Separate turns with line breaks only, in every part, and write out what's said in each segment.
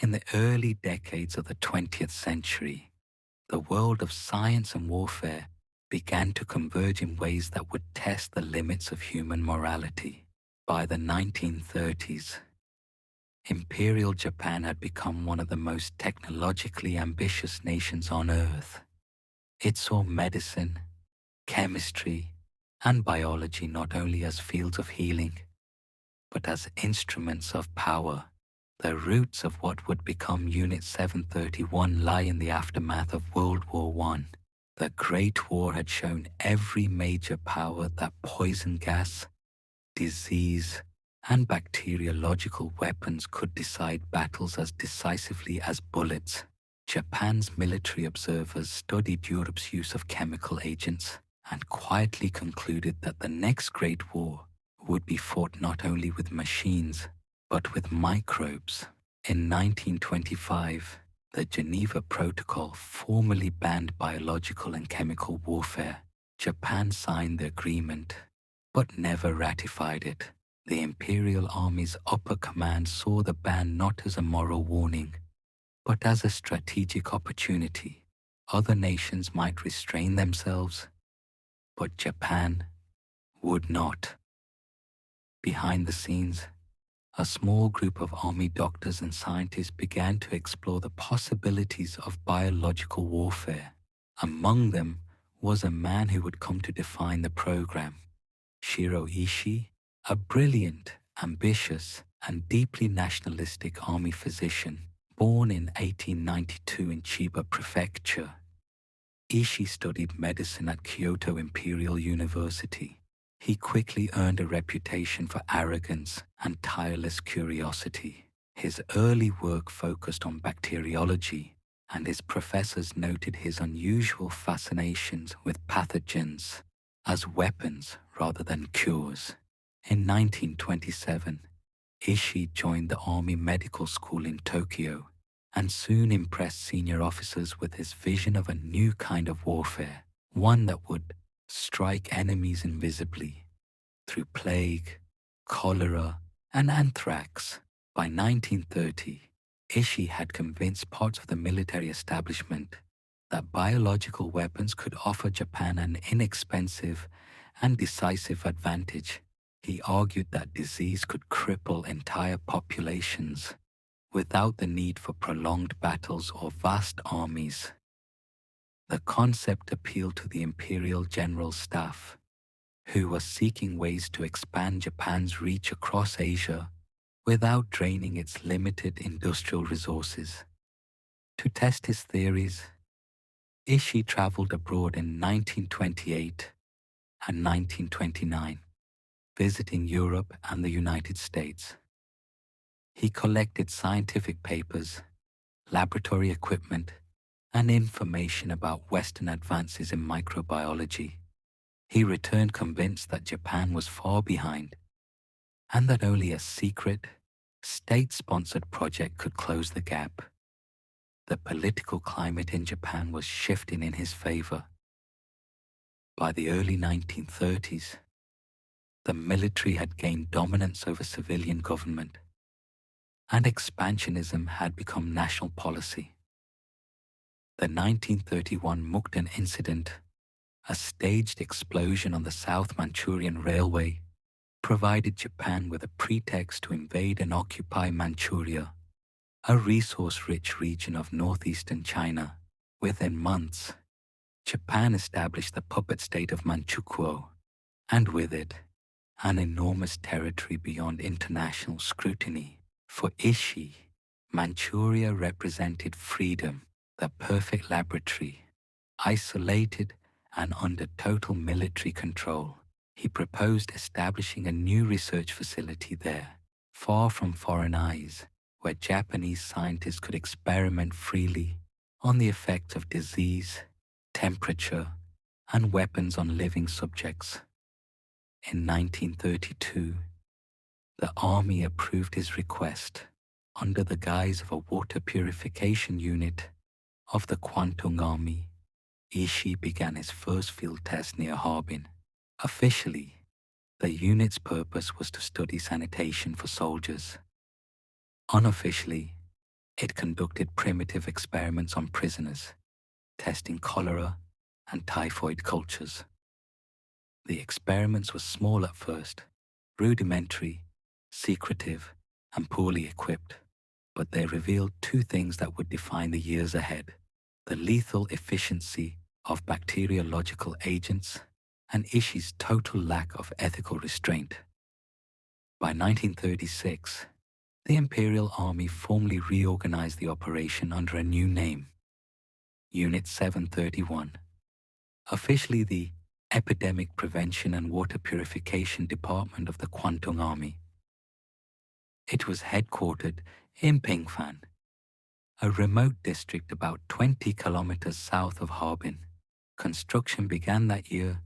In the early decades of the 20th century, the world of science and warfare began to converge in ways that would test the limits of human morality. By the 1930s, Imperial Japan had become one of the most technologically ambitious nations on Earth. It saw medicine, chemistry, and biology not only as fields of healing, but as instruments of power. The roots of what would become Unit 731 lie in the aftermath of World War I. The Great War had shown every major power that poison gas, disease, and bacteriological weapons could decide battles as decisively as bullets. Japan's military observers studied Europe's use of chemical agents and quietly concluded that the next Great War would be fought not only with machines, but with microbes. In 1925, the Geneva Protocol formally banned biological and chemical warfare. Japan signed the agreement, but never ratified it. The Imperial Army's upper command saw the ban not as a moral warning, but as a strategic opportunity. Other nations might restrain themselves, but Japan would not. Behind the scenes, a small group of army doctors and scientists began to explore the possibilities of biological warfare. Among them was a man who would come to define the program, Shiro Ishii, a brilliant, ambitious, and deeply nationalistic army physician. Born in 1892 in Chiba Prefecture, Ishii studied medicine at Kyoto Imperial University. He quickly earned a reputation for arrogance and tireless curiosity. His early work focused on bacteriology, and his professors noted his unusual fascinations with pathogens as weapons rather than cures. In 1927, Ishii joined the Army Medical School in Tokyo and soon impressed senior officers with his vision of a new kind of warfare, one that would strike enemies invisibly through plague, cholera, and anthrax. By 1930, Ishii had convinced parts of the military establishment that biological weapons could offer Japan an inexpensive and decisive advantage. He argued that disease could cripple entire populations without the need for prolonged battles or vast armies. The concept appealed to the Imperial General Staff, who was seeking ways to expand Japan's reach across Asia without draining its limited industrial resources. To test his theories, Ishii traveled abroad in 1928 and 1929, visiting Europe and the United States. He collected scientific papers, laboratory equipment, and information about Western advances in microbiology. He returned convinced that Japan was far behind and that only a secret, state-sponsored project could close the gap. The political climate in Japan was shifting in his favor. By the early 1930s, the military had gained dominance over civilian government, and expansionism had become national policy. The 1931 Mukden incident, a staged explosion on the South Manchurian Railway, provided Japan with a pretext to invade and occupy Manchuria, a resource-rich region of northeastern China. Within months, Japan established the puppet state of Manchukuo, and with it, an enormous territory beyond international scrutiny. For Ishii, Manchuria represented freedom, the perfect laboratory, isolated and under total military control. He proposed establishing a new research facility there, far from foreign eyes, where Japanese scientists could experiment freely on the effects of disease, temperature, and weapons on living subjects. In 1932, the army approved his request under the guise of a water purification unit of the Kwantung Army. Ishii began his first field test near Harbin. Officially, the unit's purpose was to study sanitation for soldiers. Unofficially, It conducted primitive experiments on prisoners, testing cholera and typhoid cultures. The experiments were small at first, rudimentary, secretive, and poorly equipped, but they revealed two things that would define the years ahead: the lethal efficiency of bacteriological agents and Ishi's total lack of ethical restraint. By 1936, the Imperial Army formally reorganized the operation under a new name, Unit 731, officially the Epidemic Prevention and Water Purification Department of the Kwantung Army. It was headquartered in Pingfan, a remote district about 20 kilometers south of Harbin. Construction began that year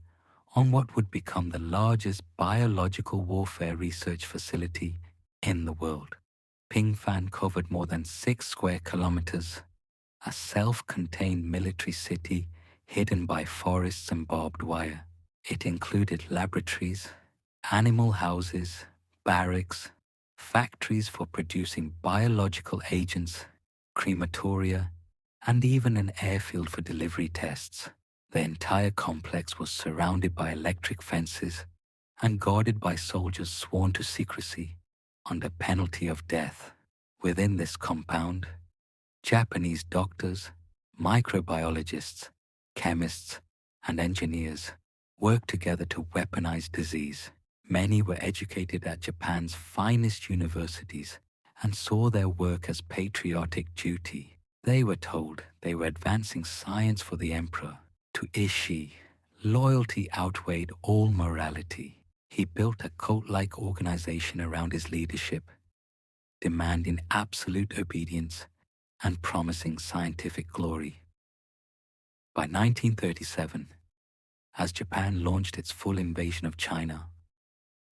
on what would become the largest biological warfare research facility in the world. Pingfan covered more than 6 square kilometers, a self-contained military city hidden by forests and barbed wire. It included laboratories, animal houses, barracks, factories for producing biological agents, crematoria, and even an airfield for delivery tests. The entire complex was surrounded by electric fences and guarded by soldiers sworn to secrecy under penalty of death. Within this compound, Japanese doctors, microbiologists, chemists, and engineers worked together to weaponize disease. Many were educated at Japan's finest universities and saw their work as patriotic duty. They were told they were advancing science for the emperor. To Ishii, loyalty outweighed all morality. He built a cult-like organization around his leadership, demanding absolute obedience and promising scientific glory. By 1937, as Japan launched its full invasion of China,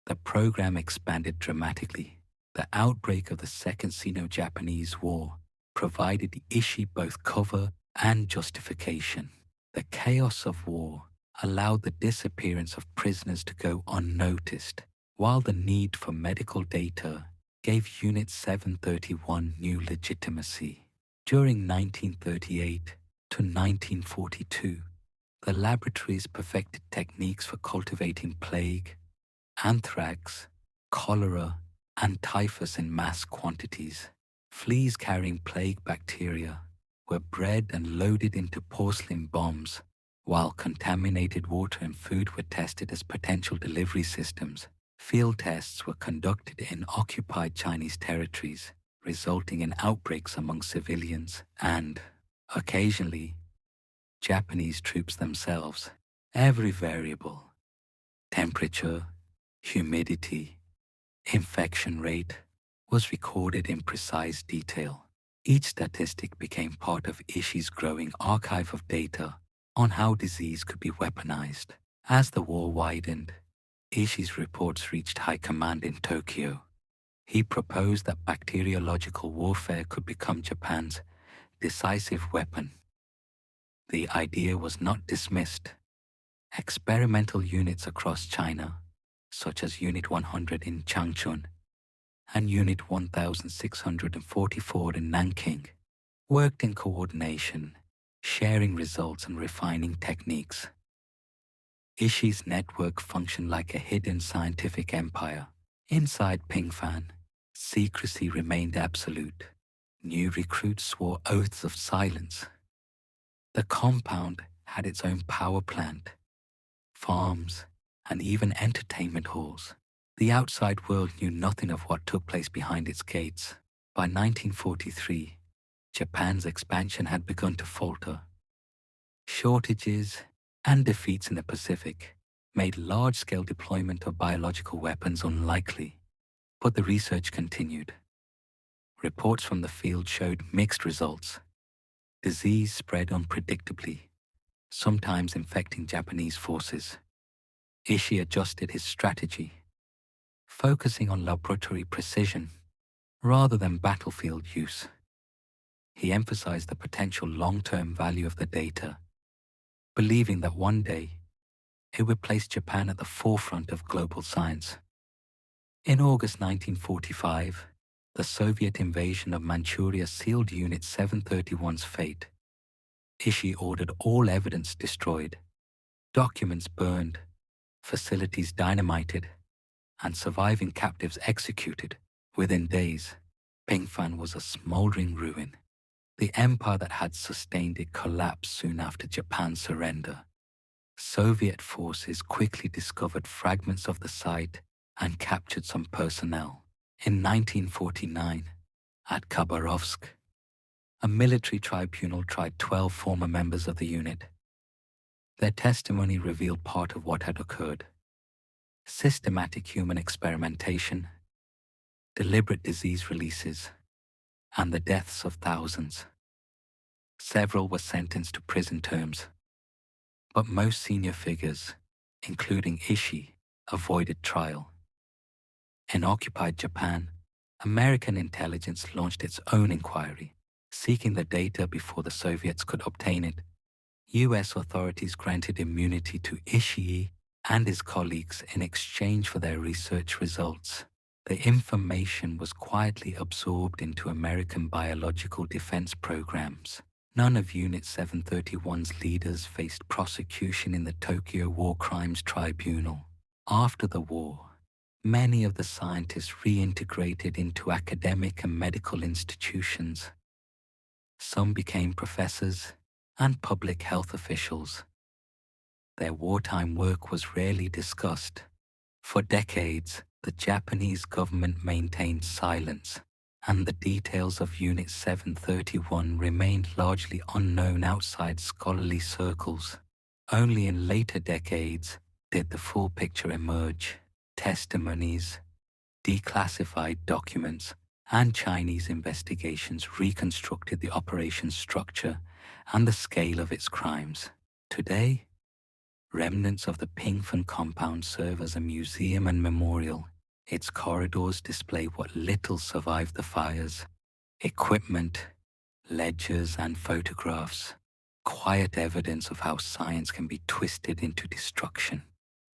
the program expanded dramatically. The outbreak of the Second Sino-Japanese War provided Ishii both cover and justification. The chaos of war allowed the disappearance of prisoners to go unnoticed, while the need for medical data gave Unit 731 new legitimacy. During 1938 to 1942, the laboratories perfected techniques for cultivating plague, anthrax, cholera, and typhus in mass quantities. Fleas carrying plague bacteria were bred and loaded into porcelain bombs, while contaminated water and food were tested as potential delivery systems. Field tests were conducted in occupied Chinese territories, resulting in outbreaks among civilians and, occasionally, Japanese troops themselves. Every variable, temperature, humidity, infection rate, was recorded in precise detail. Each statistic became part of Ishii's growing archive of data on how disease could be weaponized. As the war widened, Ishii's reports reached high command in Tokyo. He proposed that bacteriological warfare could become Japan's decisive weapon. The idea was not dismissed. Experimental units across China, such as Unit 100 in Changchun and Unit 1644 in Nanking, worked in coordination, sharing results and refining techniques. Ishii's network functioned like a hidden scientific empire. Inside Pingfan, secrecy remained absolute. New recruits swore oaths of silence. The compound had its own power plant, farms, and even entertainment halls. The outside world knew nothing of what took place behind its gates. By 1943, Japan's expansion had begun to falter. Shortages and defeats in the Pacific made large-scale deployment of biological weapons unlikely, but the research continued. Reports from the field showed mixed results. Disease spread unpredictably, sometimes infecting Japanese forces. Ishii adjusted his strategy, focusing on laboratory precision rather than battlefield use. He emphasized the potential long-term value of the data, believing that one day it would place Japan at the forefront of global science. In August 1945, The Soviet invasion of Manchuria sealed Unit 731's fate. Ishii ordered all evidence destroyed, documents burned, facilities dynamited, and surviving captives executed within days. Pingfan was a smoldering ruin. The empire that had sustained it collapsed soon after Japan's surrender. Soviet forces quickly discovered fragments of the site and captured some personnel. In 1949, at Khabarovsk, a military tribunal tried 12 former members of the unit. Their testimony revealed part of what had occurred: systematic human experimentation, deliberate disease releases, and the deaths of thousands. Several were sentenced to prison terms, but most senior figures, including Ishii, avoided trial. In occupied Japan, American intelligence launched its own inquiry, seeking the data before the Soviets could obtain it. US authorities granted immunity to Ishii and his colleagues in exchange for their research results. The information was quietly absorbed into American biological defense programs. None of Unit 731's leaders faced prosecution in the Tokyo War Crimes Tribunal. After the war, many of the scientists reintegrated into academic and medical institutions. Some became professors and public health officials. Their wartime work was rarely discussed. For decades, the Japanese government maintained silence, and the details of Unit 731 remained largely unknown outside scholarly circles. Only in later decades did the full picture emerge. Testimonies, declassified documents, and Chinese investigations reconstructed the operation's structure and the scale of its crimes. Today, remnants of the Pingfan compound serve as a museum and memorial. Its corridors display what little survived the fires: equipment, ledgers, and photographs, quiet evidence of how science can be twisted into destruction.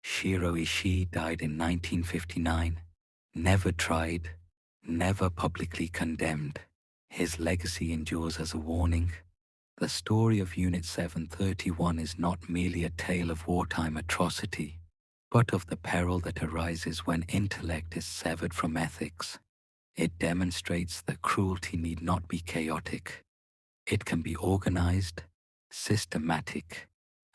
Shiro Ishii died in 1959, never tried, never publicly condemned. His legacy endures as a warning. The story of Unit 731 is not merely a tale of wartime atrocity, but of the peril that arises when intellect is severed from ethics. It demonstrates that cruelty need not be chaotic. It can be organized, systematic,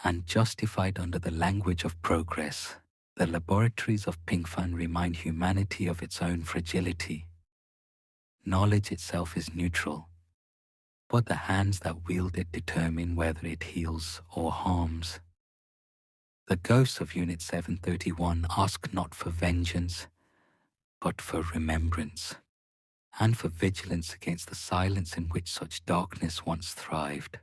and justified under the language of progress. The laboratories of Pingfan remind humanity of its own fragility. Knowledge itself is neutral, but the hands that wield it determine whether it heals or harms. The ghosts of Unit 731 ask not for vengeance, but for remembrance, and for vigilance against the silence in which such darkness once thrived.